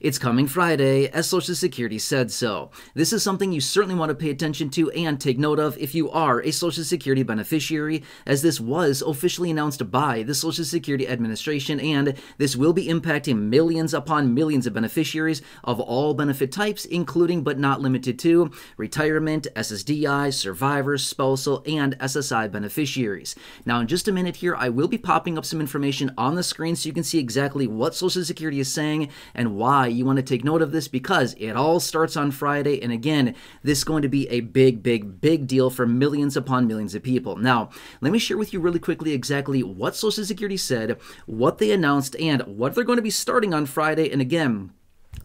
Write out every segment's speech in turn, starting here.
It's coming Friday, as Social Security said so. This is something you certainly want to pay attention to and take note of if you are a Social Security beneficiary, as this was officially announced by the Social Security Administration, and this will be impacting millions upon millions of beneficiaries of all benefit types, including but not limited to retirement, SSDI, survivors, spousal, and SSI beneficiaries. Now, in just a minute here, I will be popping up some information on the screen so you can see exactly what Social Security is saying and why you want to take note of this, because it all starts on Friday, and again, this is going to be a big deal for millions upon millions of people. Now, let me share with you really quickly exactly what Social Security said, what they announced, and what they're going to be starting on Friday, and again,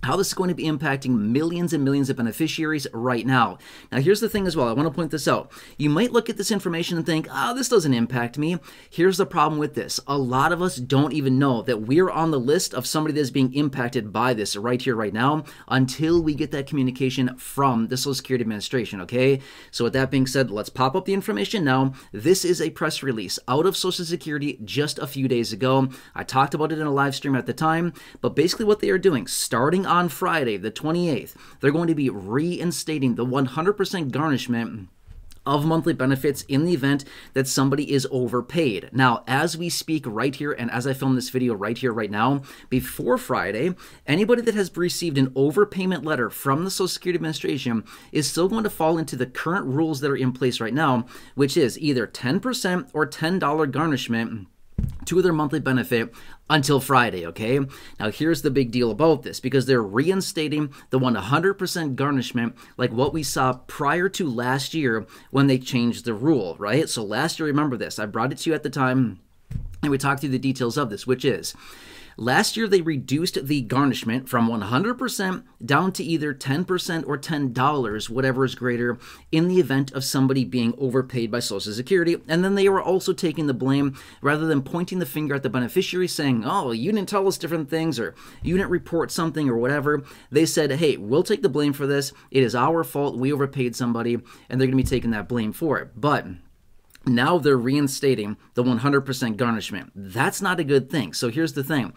how this is going to be impacting millions and millions of beneficiaries right now. Now, here's the thing as well. I want to point this out. You might look at this information and think, oh, this doesn't impact me. Here's the problem with this. A lot of us don't even know that we're on the list of somebody that's being impacted by this right here, right now, until we get that communication from the Social Security Administration, okay? So with that being said, let's pop up the information now. This is a press release out of Social Security just a few days ago. I talked about it in a live stream at the time, but basically what they are doing, starting on Friday, the 28th, they're going to be reinstating the 100% garnishment of monthly benefits in the event that somebody is overpaid. Now, as we speak right here, and as I film this video right here, right now, before Friday, anybody that has received an overpayment letter from the Social Security Administration is still going to fall into the current rules that are in place right now, which is either 10% or $10 garnishment to their monthly benefit until Friday, okay? Now, here's the big deal about this, because they're reinstating the 100% garnishment like what we saw prior to last year when they changed the rule, right? So last year, remember this, I brought it to you at the time, and we talked through the details of this, which is, last year, they reduced the garnishment from 100% down to either 10% or $10, whatever is greater, in the event of somebody being overpaid by Social Security. And then they were also taking the blame, rather than pointing the finger at the beneficiary saying, oh, you didn't tell us different things, or you didn't report something, or whatever. They said, hey, we'll take the blame for this. It is our fault. We overpaid somebody, and they're going to be taking that blame for it. But now they're reinstating the 100% garnishment. That's not a good thing. So here's the thing.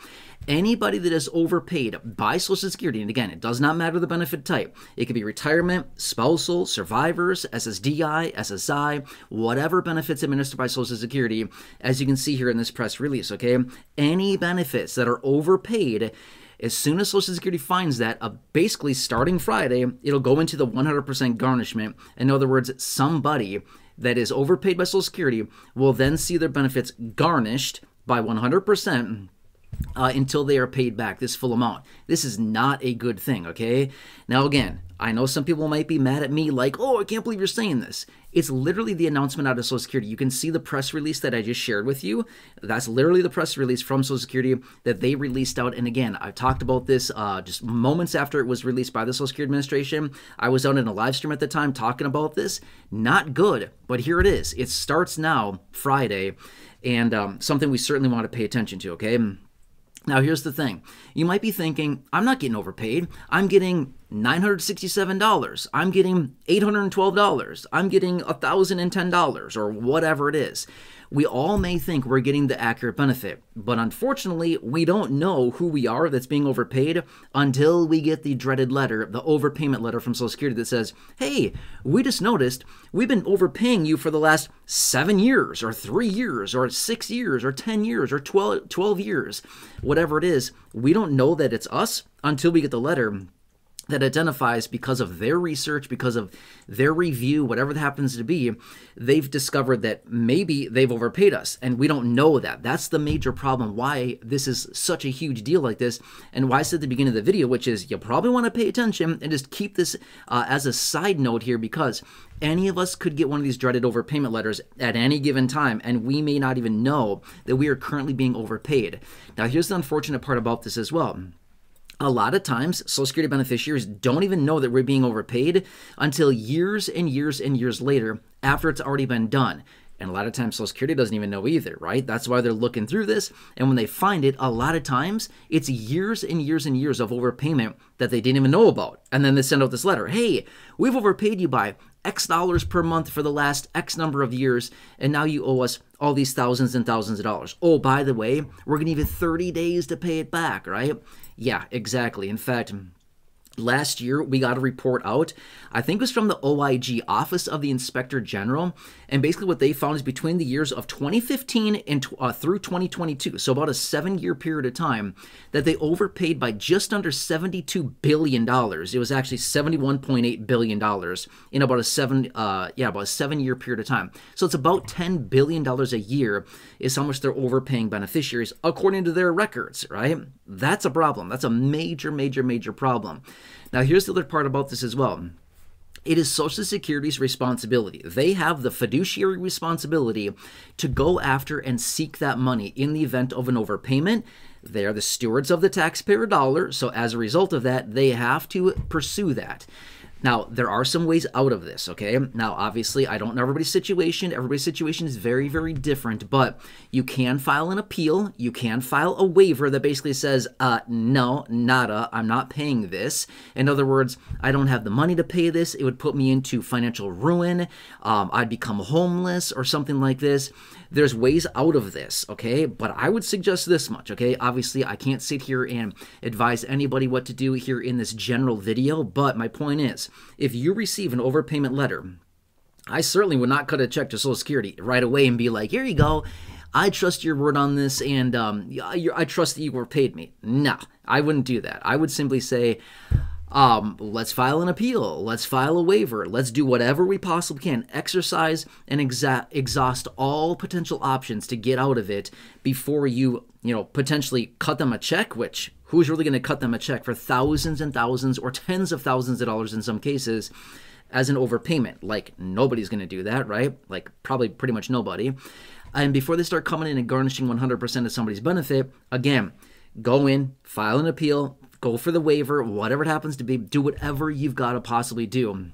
Anybody that is overpaid by Social Security, and again, it does not matter the benefit type. It could be retirement, spousal, survivors, SSDI, SSI, whatever benefits administered by Social Security, as you can see here in this press release, okay? Any benefits that are overpaid, as soon as Social Security finds that, basically starting Friday, it'll go into the 100% garnishment. In other words, somebody that is overpaid by Social Security will then see their benefits garnished by 100% until they are paid back this full amount. This is not a good thing, okay? Now, again, I know some people might be mad at me like, oh, I can't believe you're saying this. It's literally the announcement out of Social Security. You can see the press release that I just shared with you. That's literally the press release from Social Security that they released out. And again, I talked about this just moments after it was released by the Social Security Administration. I was out in a live stream at the time talking about this. Not good, but here it is. It starts now, Friday, and something we certainly want to pay attention to, okay? Now, here's the thing. You might be thinking, I'm not getting overpaid. I'm getting $967. I'm getting $812. I'm getting $1,010, or whatever it is. We all may think we're getting the accurate benefit, but unfortunately, we don't know who we are that's being overpaid until we get the dreaded letter, the overpayment letter from Social Security that says, hey, we just noticed we've been overpaying you for the last 7 years, or 3 years, or 6 years, or 10 years, or 12 years. Whatever it is, we don't know that it's us until we get the letter that identifies, because of their research, because of their review, whatever that happens to be, they've discovered that maybe they've overpaid us, and we don't know that. That's the major problem, why this is such a huge deal like this, and why I said at the beginning of the video, which is you probably want to pay attention and just keep this as a side note here, because any of us could get one of these dreaded overpayment letters at any given time, and we may not even know that we are currently being overpaid. Now, here's the unfortunate part about this as well. A lot of times, Social Security beneficiaries don't even know that we're being overpaid until years and years and years later, after it's already been done. And a lot of times Social Security doesn't even know either, right? That's why they're looking through this. And when they find it, a lot of times it's years and years and years of overpayment that they didn't even know about. And then they send out this letter. Hey, we've overpaid you by X dollars per month for the last X number of years, and now you owe us all these thousands and thousands of dollars. Oh, by the way, we're going to give you 30 days to pay it back, right? Yeah, exactly. In fact, last year, we got a report out, I think it was from the OIG, Office of the Inspector General, and basically what they found is between the years of 2015 and through 2022, so about a 7-year period of time, that they overpaid by just under $72 billion. It was actually $71.8 billion in about a 7-year period of time. So it's about $10 billion a year is how much they're overpaying beneficiaries according to their records, right? That's a problem. That's a major, major, major problem. Now, here's the other part about this as well. It is Social Security's responsibility. They have the fiduciary responsibility to go after and seek that money in the event of an overpayment. They are the stewards of the taxpayer dollar, so as a result of that, they have to pursue that. Now, there are some ways out of this, okay? Now, obviously, I don't know everybody's situation. Everybody's situation is very, very different, but you can file an appeal. You can file a waiver that basically says, no, nada, I'm not paying this. In other words, I don't have the money to pay this. It would put me into financial ruin. I'd become homeless or something like this. There's ways out of this, okay? But I would suggest this much, okay? Obviously, I can't sit here and advise anybody what to do here in this general video, but my point is, if you receive an overpayment letter, I certainly would not cut a check to Social Security right away and be like, here you go, I trust your word on this, and I trust that you overpaid me. No, I wouldn't do that. I would simply say, let's file an appeal, let's file a waiver, let's do whatever we possibly can, exercise and exhaust all potential options to get out of it before you potentially cut them a check, which who's really going to cut them a check for thousands and thousands or tens of thousands of dollars in some cases as an overpayment? Like, nobody's going to do that, right? Like, probably pretty much nobody. And before they start coming in and garnishing 100% of somebody's benefit, again, go in, file an appeal, go for the waiver, whatever it happens to be, do whatever you've got to possibly do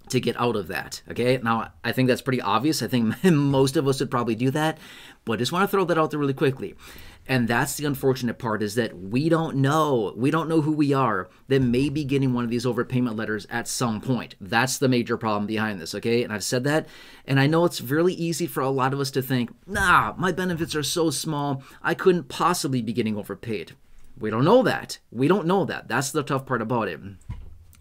to get out of that, okay? Now, I think that's pretty obvious. I think most of us would probably do that, but I just want to throw that out there really quickly. And that's the unfortunate part, is that we don't know who we are that may be getting one of these overpayment letters at some point. That's the major problem behind this, okay? And I've said that, and I know it's really easy for a lot of us to think, nah, my benefits are so small, I couldn't possibly be getting overpaid. We don't know that. We don't know that. That's the tough part about it.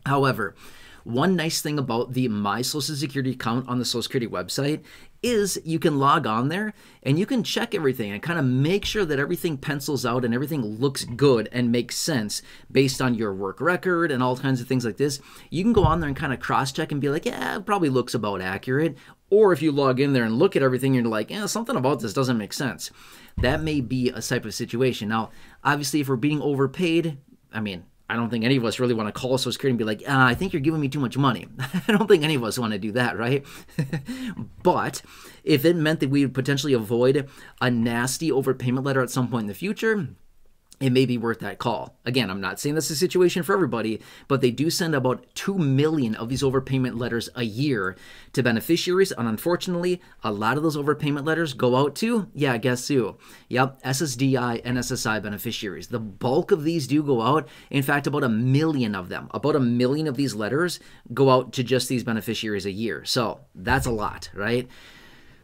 However, one nice thing about the My Social Security account on the Social Security website is you can log on there and you can check everything and kind of make sure that everything pencils out and everything looks good and makes sense based on your work record and all kinds of things like this. You can go on there and kind of cross-check and be like, yeah, it probably looks about accurate. Or if you log in there and look at everything, you're like, yeah, something about this doesn't make sense. That may be a type of situation. Now, obviously, if we're being overpaid, I mean, I don't think any of us really want to call Social Security and be like, I think you're giving me too much money. I don't think any of us want to do that, right? But if it meant that we would potentially avoid a nasty overpayment letter at some point in the future, it may be worth that call. Again, I'm not saying that's the situation for everybody, but they do send about 2 million of these overpayment letters a year to beneficiaries. And unfortunately, a lot of those overpayment letters go out to, yeah, guess who? Yep, SSDI and SSI beneficiaries. The bulk of these do go out. In fact, about 1 million of them, about 1 million of these letters go out to just these beneficiaries a year. So that's a lot, right?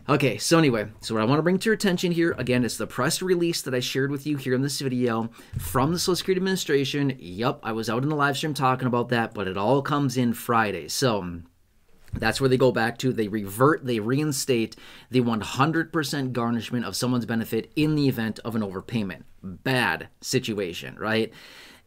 Okay, so anyway, so what I want to bring to your attention here, again, is the press release that I shared with you here in this video from the Social Security Administration. Yep, I was out in the live stream talking about that, but it all comes in Friday. So that's where they go back to. They reinstate the 100% garnishment of someone's benefit in the event of an overpayment. Bad situation, right?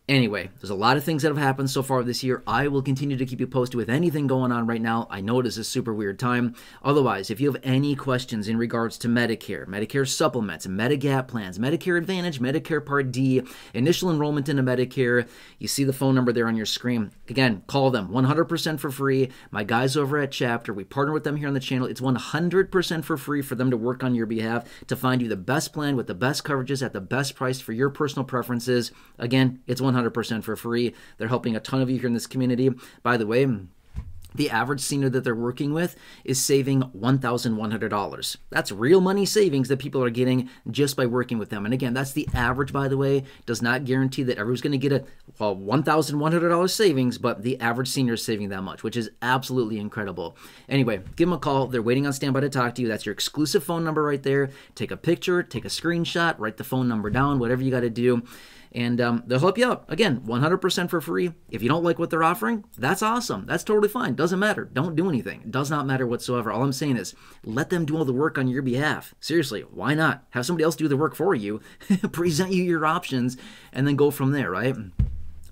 Anyway, there's a lot of things that have happened so far this year. I will continue to keep you posted with anything going on right now. I know it is a super weird time. Otherwise, if you have any questions in regards to Medicare, Medicare Supplements, Medigap Plans, Medicare Advantage, Medicare Part D, initial enrollment into Medicare, you see the phone number there on your screen. Again, call them 100% for free. My guys over at Chapter, we partner with them here on the channel. It's 100% for free for them to work on your behalf to find you the best plan with the best coverages at the best price for your personal preferences. Again, it's 100% for free. They're helping a ton of you here in this community. By the way, the average senior that they're working with is saving $1,100. That's real money savings that people are getting just by working with them. And again, that's the average, by the way. Does not guarantee that everyone's going to get a $1,100 savings, but the average senior is saving that much, which is absolutely incredible. Anyway, give them a call. They're waiting on standby to talk to you. That's your exclusive phone number right there. Take a picture, take a screenshot, write the phone number down, whatever you got to do. And they'll help you out. Again, 100% for free. If you don't like what they're offering, that's awesome. That's totally fine. Doesn't matter. Don't do anything. It does not matter whatsoever. All I'm saying is let them do all the work on your behalf. Seriously, why not? Have somebody else do the work for you, present you your options, and then go from there, right?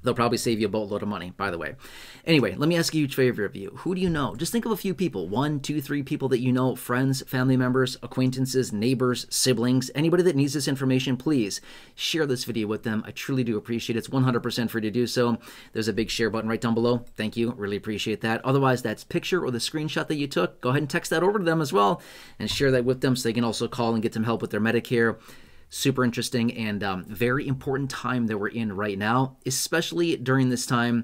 They'll probably save you a boatload of money, by the way. Anyway, let me ask a huge favor of you. Who do you know? Just think of a few people, 1, 2, 3 people that you know, friends, family members, acquaintances, neighbors, siblings, anybody that needs this information, please share this video with them. I truly do appreciate it. It's 100% free to do so. There's a big share button right down below. Thank you. Really appreciate that. Otherwise, that's picture or the screenshot that you took. Go ahead and text that over to them as well and share that with them so they can also call and get some help with their Medicare. Super interesting and very important time that we're in right now, especially during this time,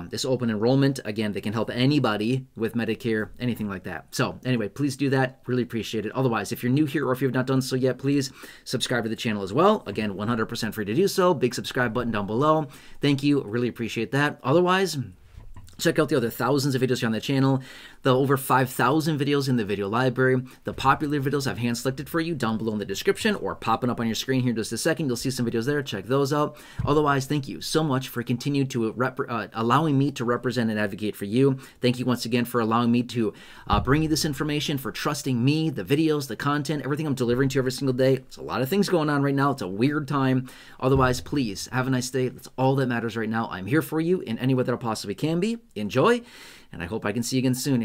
this open enrollment. Again, they can help anybody with Medicare, anything like that. So anyway, please do that. Really appreciate it. Otherwise, if you're new here or if you have not done so yet, please subscribe to the channel as well. Again, 100% free to do so. Big subscribe button down below. Thank you. Really appreciate that. Otherwise, check out the other thousands of videos here on the channel, the over 5,000 videos in the video library, the popular videos I've hand selected for you down below in the description or popping up on your screen here in just a second. You'll see some videos there. Check those out. Otherwise, thank you so much for continuing to allowing me to represent and advocate for you. Thank you once again for allowing me to bring you this information, for trusting me, the videos, the content, everything I'm delivering to you every single day. It's a lot of things going on right now. It's a weird time. Otherwise, please have a nice day. That's all that matters right now. I'm here for you in any way that I possibly can be. Enjoy, and I hope I can see you again soon.